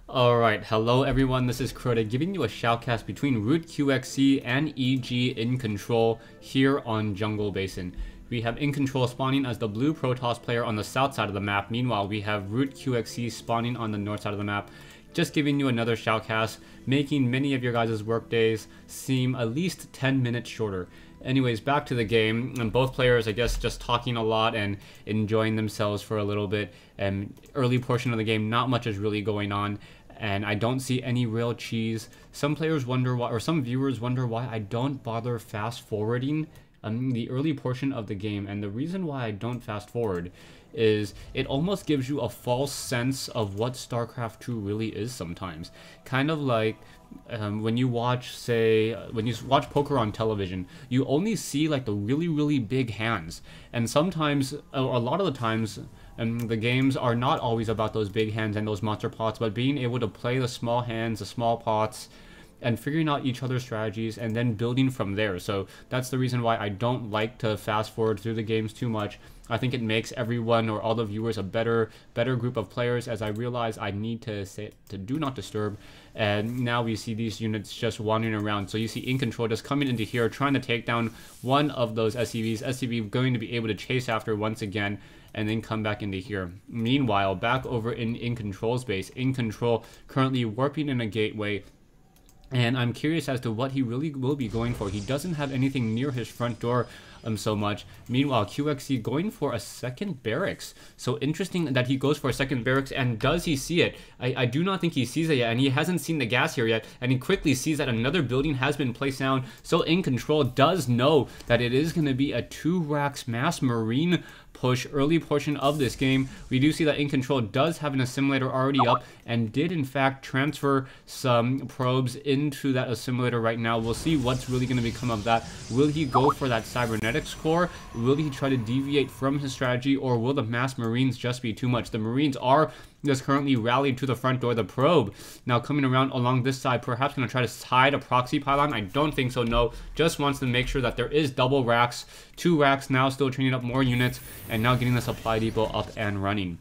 Alright, hello everyone, this is Crota giving you a shoutcast between Root QXC and EG iNcontrol here on Jungle Basin. We have iNcontrol spawning as the blue Protoss player on the south side of the map. Meanwhile, we have Root QXC spawning on the north side of the map. Just giving you another shoutcast, making many of your guys' workdays seem at least 10 minutes shorter. Anyways, back to the game, and both players, I guess, just talking a lot and enjoying themselves for a little bit. And early portion of the game, not much is really going on, and I don't see any real cheese. Some players wonder why, or some viewers wonder why I don't bother fast forwarding the early portion of the game. And the reason why I don't fast forward is it almost gives you a false sense of what StarCraft 2 really is sometimes. Kind of like when you watch, when you watch poker on television, you only see like the really big hands. And sometimes, a lot of the times, the games are not always about those big hands and those monster pots, but being able to play the small hands, the small pots, and figuring out each other's strategies and then building from there. So that's the reason why I don't like to fast forward through the games too much. I think it makes everyone or all the viewers a better group of players, as I realize I need to say to do not disturb. And now we see these units just wandering around. So you see iNcontrol just coming into here, trying to take down one of those SCVs. SCV going to be able to chase after once again, and then come back into here. Meanwhile, back over in iNcontrol's base, iNcontrol currently warping in a gateway. And I'm curious as to what he really will be going for. He doesn't have anything near his front door so much. Meanwhile, QXC going for a second barracks. So interesting that he goes for a second barracks, and does he see it? I do not think he sees it yet, and he hasn't seen the gas here yet, and he quickly sees that another building has been placed down. So iNcontrol does know that it is going to be a 2 racks mass marine push early portion of this game. We do see that iNcontrol does have an assimilator already up and did in fact transfer some probes into that assimilator right now. We'll see what's really going to become of that. Will he go for that cybernetics core? Will he try to deviate from his strategy, or will the mass marines just be too much? The marines are just currently rallied to the front door. The probe now coming around along this side, perhaps going to try to hide a proxy pylon. I don't think so, no. Just wants to make sure that there is double racks. 2 racks now, still training up more units, and now getting the supply depot up and running.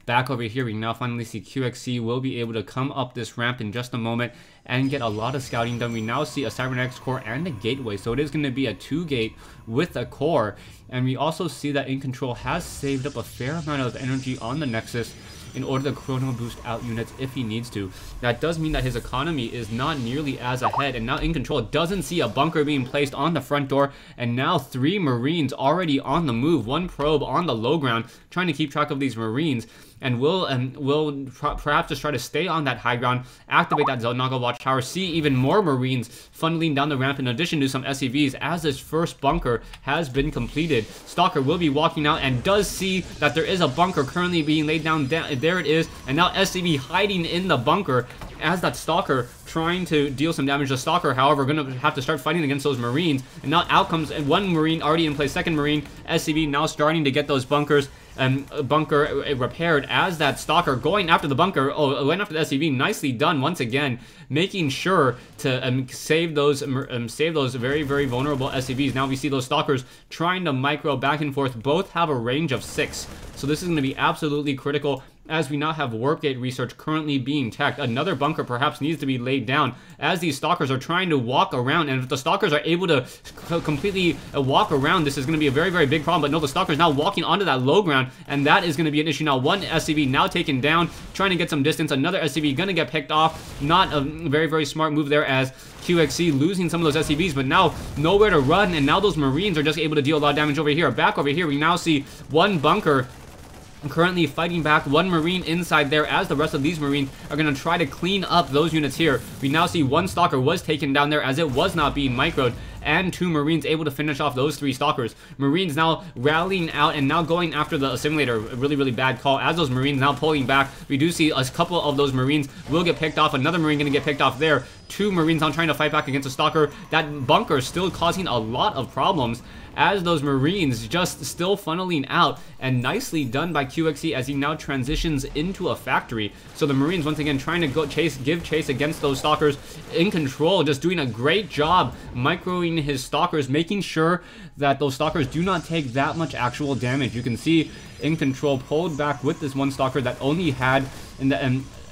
Back over here, we now finally see QXC will be able to come up this ramp in just a moment and get a lot of scouting done. We now see a cybernetics core and a gateway, so it is going to be a 2-gate with a core. And we also see that iNcontrol has saved up a fair amount of energy on the Nexus in order to chrono boost out units if he needs to. That does mean that his economy is not nearly as ahead, and now iNcontrol doesn't see a bunker being placed on the front door, and now 3 marines already on the move, 1 probe on the low ground trying to keep track of these marines, and will perhaps just try to stay on that high ground, activate that Zelnaga watchtower, see even more marines funneling down the ramp in addition to some SCVs as this first bunker has been completed. Stalker will be walking out and does see that there is a bunker currently being laid down. There it is, and now SCV hiding in the bunker as that Stalker trying to deal some damage. The Stalker, however, going to have to start fighting against those Marines, and now out comes 1 Marine already in place, 2nd Marine. SCV now starting to get those bunkers and bunker repaired as that Stalker going after the bunker. Oh, went after the SCV. Nicely done once again, making sure to save those very vulnerable SCVs. Now we see those Stalkers trying to micro back and forth. Both have a range of 6, so this is going to be absolutely critical, as we now have warpgate research currently being teched. Another bunker perhaps needs to be laid down as these Stalkers are trying to walk around, and if the Stalkers are able to completely walk around, this is going to be a very big problem. But no, the Stalkers now walking onto that low ground, and that is going to be an issue now. 1 SCV now taken down, trying to get some distance. Another SCV going to get picked off. Not a very smart move there, as QXC losing some of those SCVs, but now nowhere to run, and now those Marines are just able to deal a lot of damage over here. Back over here, we now see 1 bunker currently fighting back, 1 Marine inside there, as the rest of these Marines are going to try to clean up those units here. We now see 1 Stalker was taken down there as it was not being microed, and 2 Marines able to finish off those 3 Stalkers. Marines now rallying out and now going after the assimilator. A really bad call as those Marines now pulling back. We do see a couple of those Marines will get picked off. Another Marine going to get picked off there. 2 Marines now trying to fight back against a Stalker. That bunker still causing a lot of problems as those Marines just still funneling out, and nicely done by QXC as he now transitions into a factory. So the Marines once again trying to give chase against those Stalkers. iNcontrol just doing a great job microing his Stalkers, making sure that those Stalkers do not take that much actual damage. You can see iNcontrol pulled back with this 1 Stalker that only had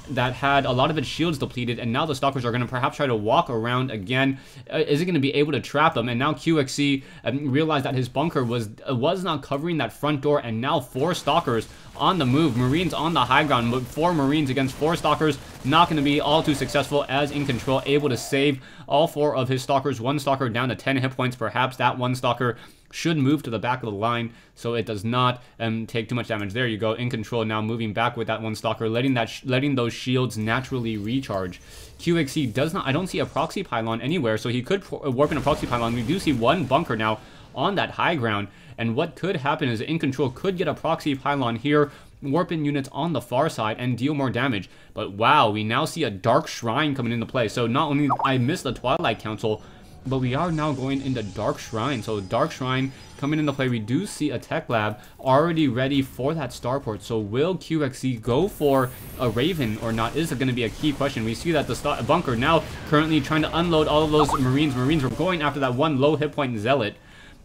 that had a lot of its shields depleted, and now the Stalkers are going to perhaps try to walk around again. Is it going to be able to trap them? And now QXC realized that his bunker was not covering that front door, and now 4 Stalkers on the move. Marines on the high ground, 4 Marines against 4 Stalkers, not going to be all too successful, as iNcontrol able to save all 4 of his Stalkers. 1 Stalker down to 10 hit points. Perhaps that 1 Stalker should move to the back of the line so it does not take too much damage. There you go. iNcontrol now moving back with that 1 Stalker, letting those shields naturally recharge. QXC does not, I don't see a proxy pylon anywhere, so he could warp in a proxy pylon. We do see 1 bunker now on that high ground, and what could happen is iNcontrol could get a proxy pylon here, warp in units on the far side, and deal more damage. But wow, we now see a Dark Shrine coming into play. So not only I missed the Twilight Council, but we are now going into Dark Shrine. So Dark Shrine coming into play. We do see a tech lab already ready for that starport. So will QXC go for a Raven or not? Is it going to be a key question. We see that the bunker now currently trying to unload all of those Marines. Marines were going after that 1 low hit point Zealot,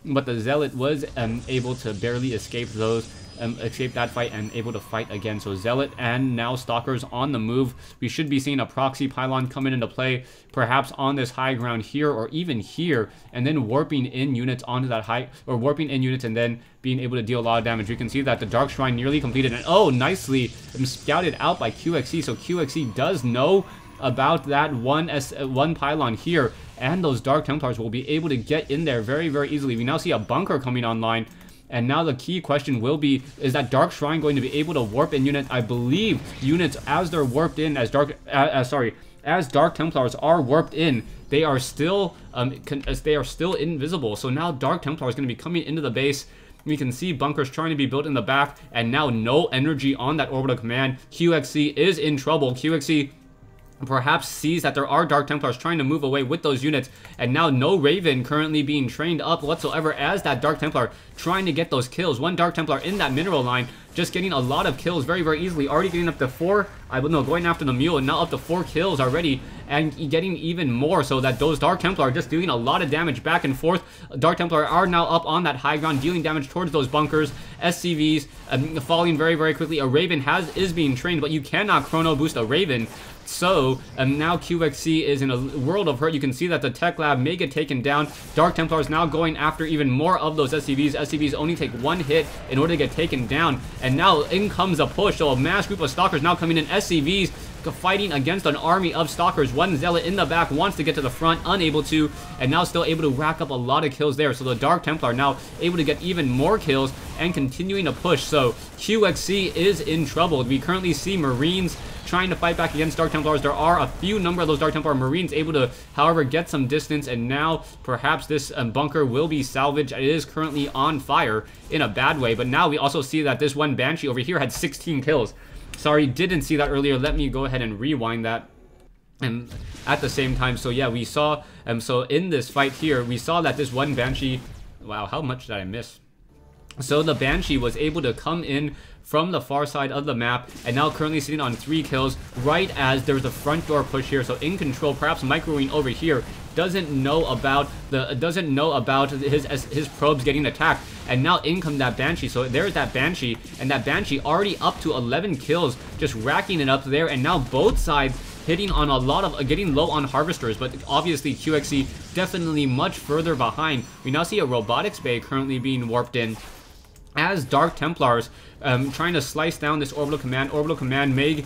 but the Zealot was able to barely escape that fight and able to fight again. So Zealot and now Stalkers on the move. We should be seeing a proxy pylon coming into play, perhaps on this high ground here or even here, and then warping in units onto that high, or warping in units and then being able to deal a lot of damage. We can see that the Dark Shrine nearly completed, and oh, nicely scouted out by QXC. So QXC does know about that one pylon here, and those Dark Templars will be able to get in there very, very easily. We now see a bunker coming online. And now the key question will be, is that Dark Shrine going to be able to warp in units? I believe units, as they're warped in, as Dark Templars are warped in, they are still invisible. So now Dark Templar is going to be coming into the base. We can see bunkers trying to be built in the back, and now no energy on that orbital command. QXC is in trouble. QXC perhaps sees that there are Dark Templars trying to move away with those units, and now no Raven currently being trained up whatsoever, as that Dark Templar trying to get those kills. 1 Dark Templar in that mineral line, just getting a lot of kills very, very easily, already getting up to 4, going after the mule, and now up to 4 kills already, and getting even more, so that those Dark Templar are just doing a lot of damage back and forth. Dark Templar are now up on that high ground, dealing damage towards those bunkers. SCVs falling very, very quickly. A Raven is being trained, but you cannot chrono boost a Raven. So now QXC is in a world of hurt. You can see that the tech lab may get taken down. Dark Templars now going after even more of those SCVs. SCVs only take 1 hit in order to get taken down. And now in comes a push. So a mass group of Stalkers now coming in. SCVs fighting against an army of Stalkers. 1 Zealot in the back wants to get to the front, unable to, and now still able to rack up a lot of kills there. So the Dark Templar now able to get even more kills and continuing to push. So QXC is in trouble. We currently see Marines trying to fight back against Dark Templars. There are a few number of those Dark Templar Marines able to, however, get some distance, and now perhaps this bunker will be salvaged. It is currently on fire in a bad way, but now we also see that this 1 Banshee over here had 16 kills. Sorry, didn't see that earlier. Let me go ahead and rewind that. And at the same time, so yeah, we saw, so in this fight here, we saw that this 1 Banshee, wow, how much did I miss? So the Banshee was able to come in from the far side of the map, and now currently sitting on 3 kills right as there's a front door push here. So iNcontrol, perhaps microwing over here, doesn't know about his probes getting attacked, and now in comes that Banshee. So there's that Banshee, and that Banshee already up to 11 kills, just racking it up there, and now both sides hitting on a lot of, getting low on harvesters, but obviously QXC definitely much further behind. We now see a robotics bay currently being warped in, as Dark Templars trying to slice down this orbital command. Orbital command may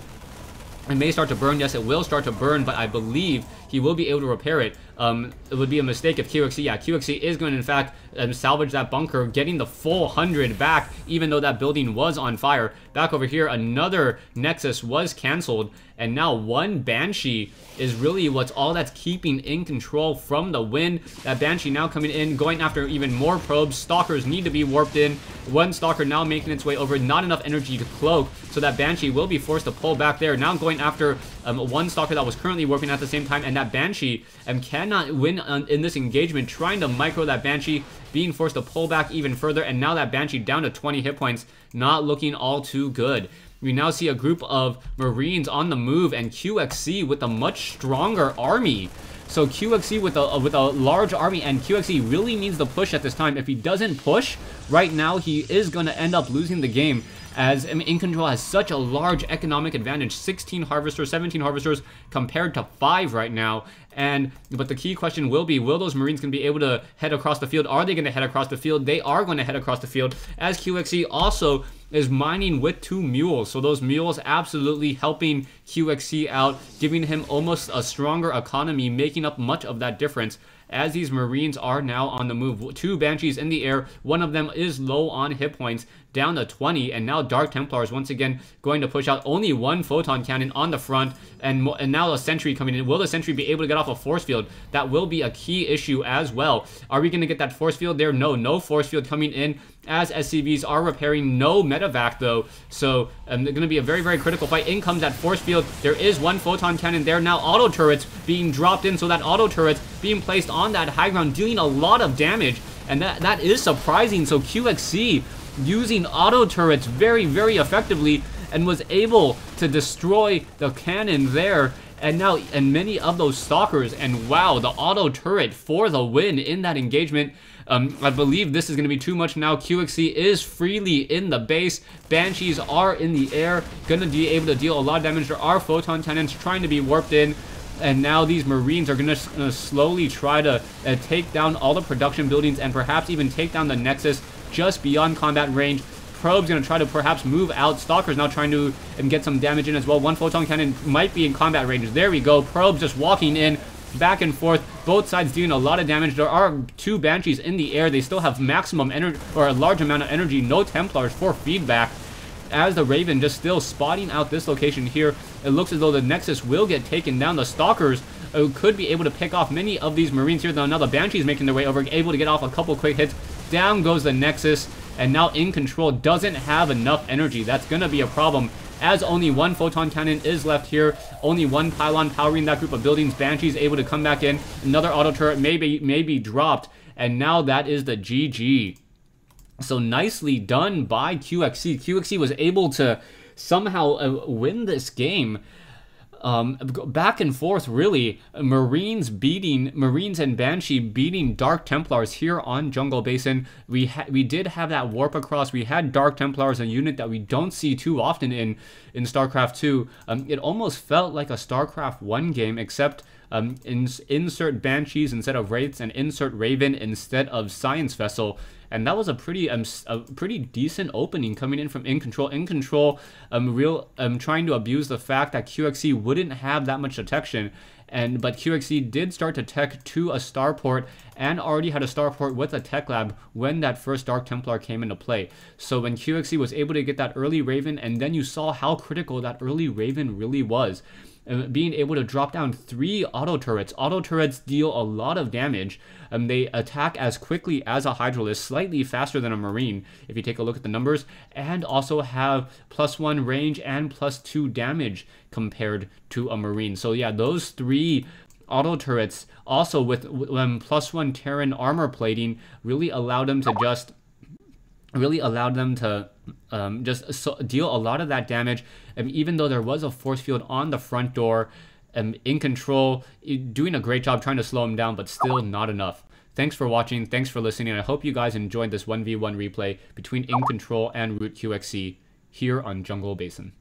start to burn. Yes, it will start to burn, but I believe he will be able to repair it. It would be a mistake if QXC, yeah, QXC is going to, in fact, salvage that bunker, getting the full 100 back, even though that building was on fire. Back over here, another Nexus was canceled, and now 1 Banshee is really what's all that's keeping iNcontrol from the win. That Banshee now coming in, going after even more probes. Stalkers need to be warped in. 1 Stalker now making its way over, not enough energy to cloak, so that Banshee will be forced to pull back there. Now going after 1 Stalker that was currently warping at the same time, and that Banshee cannot win in this engagement, trying to micro that Banshee, being forced to pull back even further, and now that Banshee down to 20 hit points, not looking all too good. We now see a group of Marines on the move, and QXC with a much stronger army. So QXC with a large army, and QXC really needs to push at this time. If he doesn't push right now, he is going to end up losing the game, as I mean, iNcontrol has such a large economic advantage, 16 harvesters, 17 harvesters compared to 5 right now. But the key question will be, will those Marines going to be able to head across the field? Are they going to head across the field? They are going to head across the field, as QXC also is mining with 2 mules. So those mules absolutely helping QXC out, giving him almost a stronger economy, making up much of that difference, as these Marines are now on the move. 2 Banshees in the air. One of them is low on hit points, down to 20, and now Dark Templars once again going to push out. Only 1 photon cannon on the front, and now a sentry coming in. Will the sentry be able to get off a force field? That will be a key issue as well. Are we going to get that force field there? No force field coming in, as SCVs are repairing. No medevac though, so they're going to be a very, very critical fight. In comes that force field. There is 1 photon cannon there. Now auto turrets being dropped in, so that auto turrets being placed on that high ground, dealing a lot of damage, and that is surprising. So QXC using auto turrets very, very effectively, and was able to destroy the cannon there. And many of those stalkers, and wow, the auto turret for the win in that engagement. I believe this is going to be too much now. QXC is freely in the base. Banshees are in the air, going to be able to deal a lot of damage. There are photon cannons trying to be warped in. And now these Marines are going to slowly try to take down all the production buildings, and perhaps even take down the Nexus just beyond combat range. Probe's going to try to perhaps move out. Stalker's now trying to get some damage in as well. 1 photon cannon might be in combat range. There we go. Probe's just walking in, back and forth. Both sides doing a lot of damage. There are 2 Banshees in the air. They still have maximum energy, or a large amount of energy. No Templars for feedback, as the Raven just still spotting out this location here. It looks as though the Nexus will get taken down. The Stalkers could be able to pick off many of these Marines here. Now the Banshees making their way over, able to get off a couple quick hits. Down goes the Nexus, and now iNcontrol doesn't have enough energy. That's going to be a problem, as only 1 photon cannon is left here. Only 1 pylon powering that group of buildings. Banshee's able to come back in. Another auto turret may be dropped, and now that is the GG. So nicely done by QXC. QXC was able to somehow win this game. Back and forth, really. Marines and Banshee beating Dark Templars here on Jungle Basin. We did have that warp across. We had Dark Templars, a unit that we don't see too often in StarCraft 2. It almost felt like a StarCraft 1 game, except insert Banshees instead of Wraiths, and insert Raven instead of Science Vessel. And that was a pretty decent opening coming in from iNcontrol. iNcontrol trying to abuse the fact that QXC wouldn't have that much detection, but QXC did start to tech to a starport, and already had a starport with a tech lab when that first Dark Templar came into play. So when QXC was able to get that early Raven, and then you saw how critical that early Raven really was. Being able to drop down 3 auto turrets. Auto turrets deal a lot of damage. They attack as quickly as a Hydralisk, slightly faster than a Marine, if you take a look at the numbers, and also have +1 range and +2 damage compared to a Marine. So yeah, those 3 auto turrets, also with +1 Terran armor plating, really allowed them to just deal a lot of that damage. Even though there was a force field on the front door, iNcontrol doing a great job trying to slow him down, but still not enough. Thanks for watching, thanks for listening, and I hope you guys enjoyed this 1v1 replay between iNcontrol and Root QXC here on Jungle Basin.